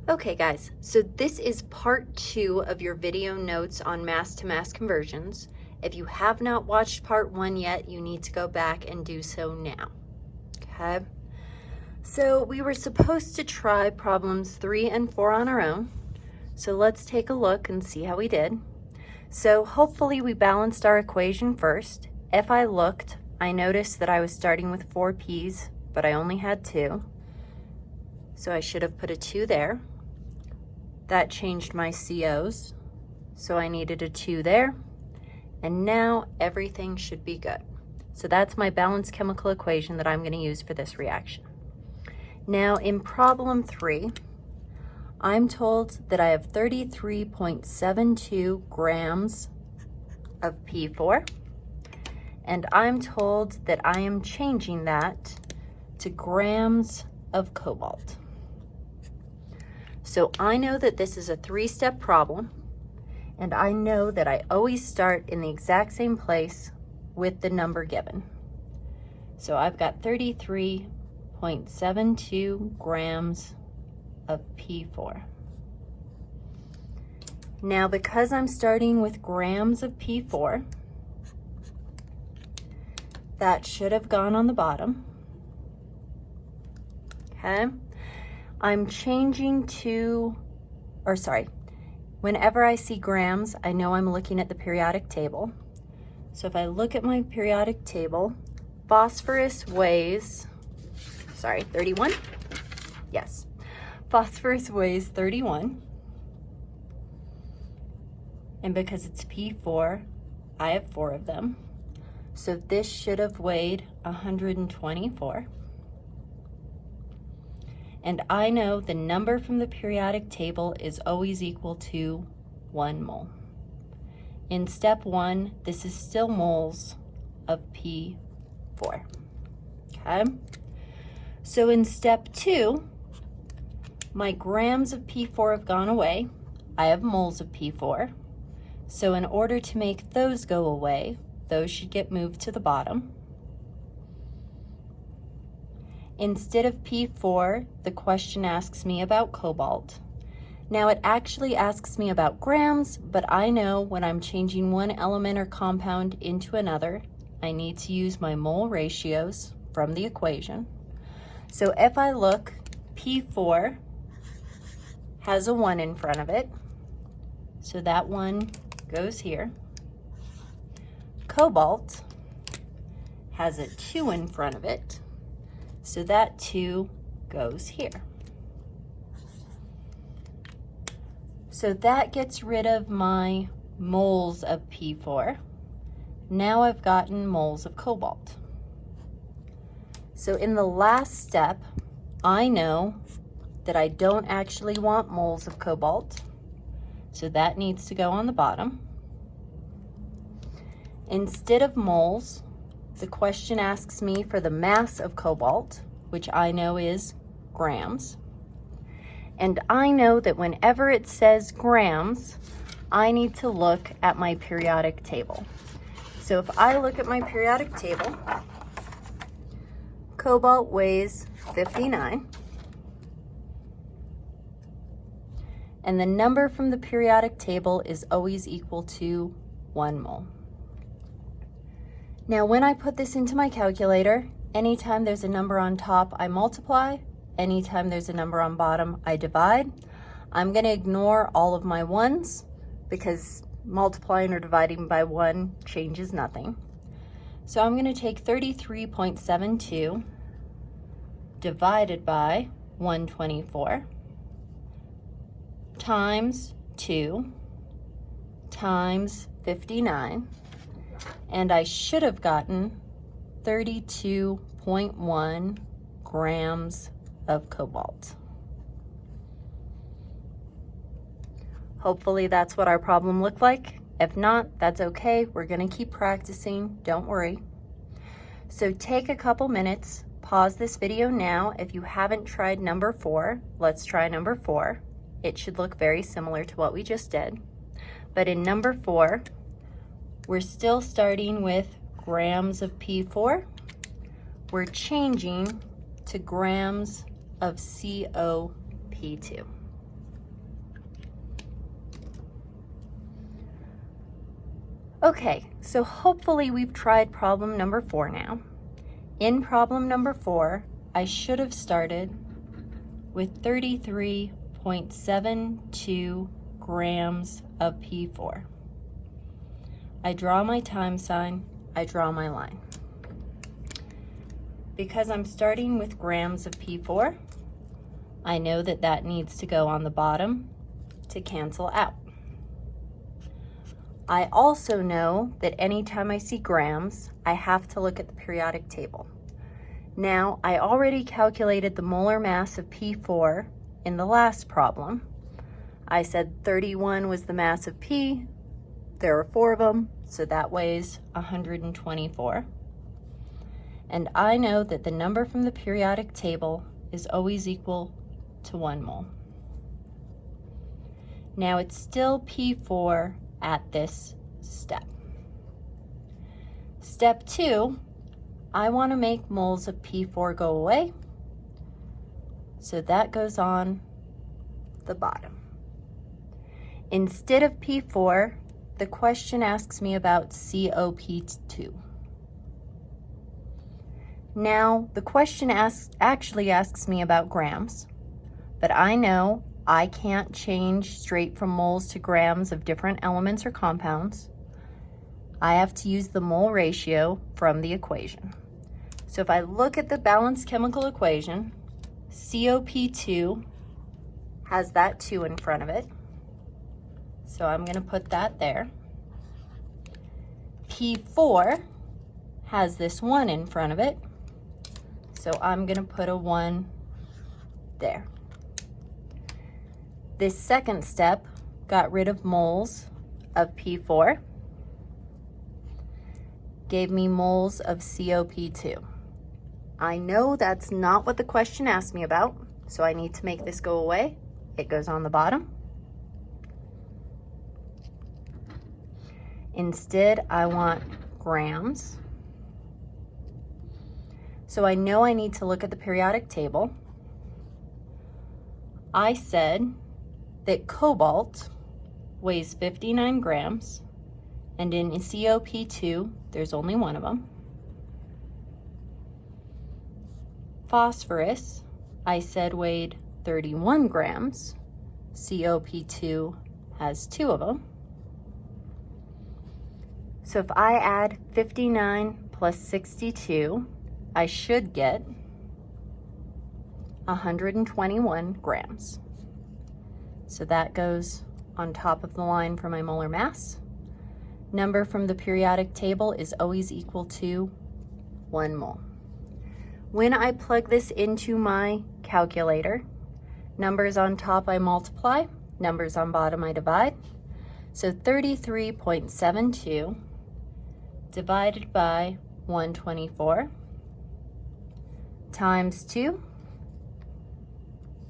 Okay guys, so this is part 2 of your video notes on mass to mass conversions. If you have not watched part 1 yet, you need to go back and do so now. Okay, so we were supposed to try problems 3 and 4 on our own. So let's take a look and see how we did. So hopefully we balanced our equation first. If I looked, I noticed that I was starting with 4 p's, but I only had 2. So I should have put a 2 there. That changed my COs, so I needed a 2 there, and now everything should be good. So that's my balanced chemical equation that I'm going to use for this reaction. Now in problem 3, I'm told that I have 33.72 grams of P4, and I'm told that I am changing that to grams of cobalt. So I know that this is a 3-step problem, and I know that I always start in the exact same place with the number given. So I've got 33.72 grams of P4. Now, because I'm starting with grams of P4, that should have gone on the bottom. Okay. I'm changing to, whenever I see grams, I know I'm looking at the periodic table. So if I look at my periodic table, phosphorus weighs, 31? Yes, phosphorus weighs 31. And because it's P4, I have 4 of them. So this should have weighed 124. And I know the number from the periodic table is always equal to 1 mole. In step 1, this is still moles of P4. Okay? So in step 2, my grams of P4 have gone away. I have moles of P4. So in order to make those go away, those should get moved to the bottom. Instead of P4, the question asks me about cobalt. Now it actually asks me about grams, but I know when I'm changing one element or compound into another, I need to use my mole ratios from the equation. So if I look, P4 has a 1 in front of it, so that 1 goes here. Cobalt has a 2 in front of it, so that 2 goes here. So that gets rid of my moles of P4. Now I've gotten moles of cobalt. So in the last step, I know that I don't actually want moles of cobalt, so that needs to go on the bottom. Instead of moles, the question asks me for the mass of cobalt, which I know is grams. And I know that whenever it says grams, I need to look at my periodic table. So if I look at my periodic table, cobalt weighs 59. And the number from the periodic table is always equal to 1 mole. Now, when I put this into my calculator, anytime there's a number on top, I multiply. Anytime there's a number on bottom, I divide. I'm going to ignore all of my 1s because multiplying or dividing by 1 changes nothing. So I'm going to take 33.72 divided by 124 times 2 times 59. And I should have gotten 32.1 grams of cobalt. Hopefully that's what our problem looked like. If not, that's okay. We're going to keep practicing. Don't worry. So take a couple minutes, pause this video now. If you haven't tried number 4, let's try number 4. It should look very similar to what we just did. But in number 4, we're still starting with grams of P4. We're changing to grams of COP2. Okay, so hopefully we've tried problem number 4 now. In problem number 4, I should have started with 33.72 grams of P4. I draw my time sign, I draw my line. Because I'm starting with grams of P4, I know that that needs to go on the bottom to cancel out. I also know that anytime I see grams, I have to look at the periodic table. Now, I already calculated the molar mass of P4 in the last problem. I said 31 was the mass of P. There are 4 of them, so that weighs 124. And I know that the number from the periodic table is always equal to 1 mole. Now, it's still P4 at this step. Step 2, I want to make moles of P4 go away, so that goes on the bottom. Instead of P4, the question asks me about COP2. Now, the question actually asks me about grams, but I know I can't change straight from moles to grams of different elements or compounds. I have to use the mole ratio from the equation. So if I look at the balanced chemical equation, COP2 has that 2 in front of it. So I'm going to put that there. P4 has this 1 in front of it. So I'm going to put a 1 there. This second step got rid of moles of P4, gave me moles of COP2. I know that's not what the question asked me about, so I need to make this go away. It goes on the bottom. Instead, I want grams. So I know I need to look at the periodic table. I said that cobalt weighs 59 grams, and in COP2, there's only 1 of them. Phosphorus, I said weighed 31 grams. COP2 has 2 of them. So if I add 59 plus 62, I should get 121 grams. So that goes on top of the line for my molar mass. Number from the periodic table is always equal to 1 mole. When I plug this into my calculator, numbers on top I multiply, numbers on bottom I divide. So 33.72 divided by 124 times 2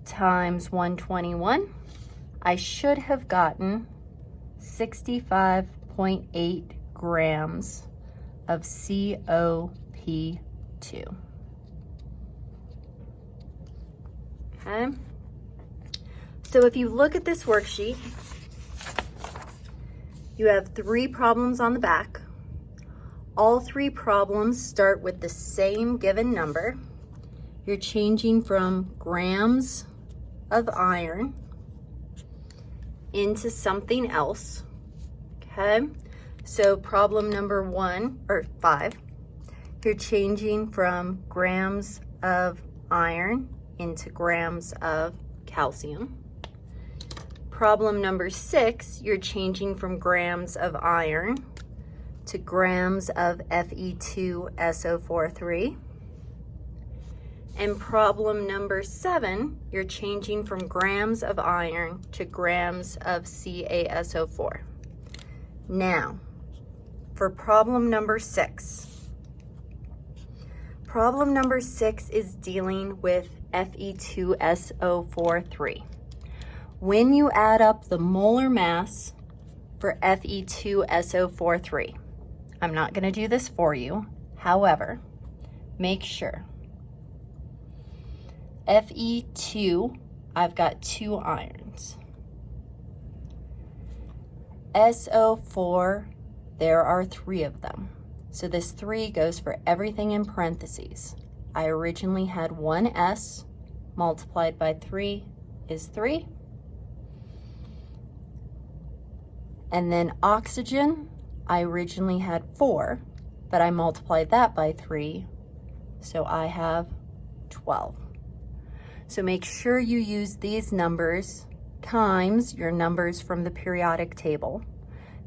times 121, I should have gotten 65.8 grams of COP2. Okay, so if you look at this worksheet, you have 3 problems on the back. All 3 problems start with the same given number. You're changing from grams of iron into something else. Okay, so problem number 5, you're changing from grams of iron into grams of calcium. Problem number 6, you're changing from grams of iron to grams of Fe2SO43. And problem number 7, you're changing from grams of iron to grams of CaSO4. Now, for problem number 6. Problem number 6 is dealing with Fe2SO43. When you add up the molar mass for Fe2SO43, I'm not going to do this for you. However, make sure. Fe2, I've got 2 irons. SO4, There are 3 of them. So this 3 goes for everything in parentheses. I originally had 1s multiplied by 3 is 3. And then oxygen, I originally had 4, but I multiplied that by 3, so I have 12. So make sure you use these numbers times your numbers from the periodic table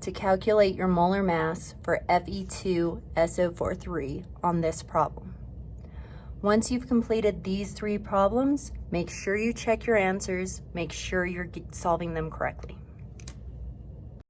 to calculate your molar mass for Fe2SO43 on this problem. Once you've completed these 3 problems, make sure you check your answers, make sure you're solving them correctly.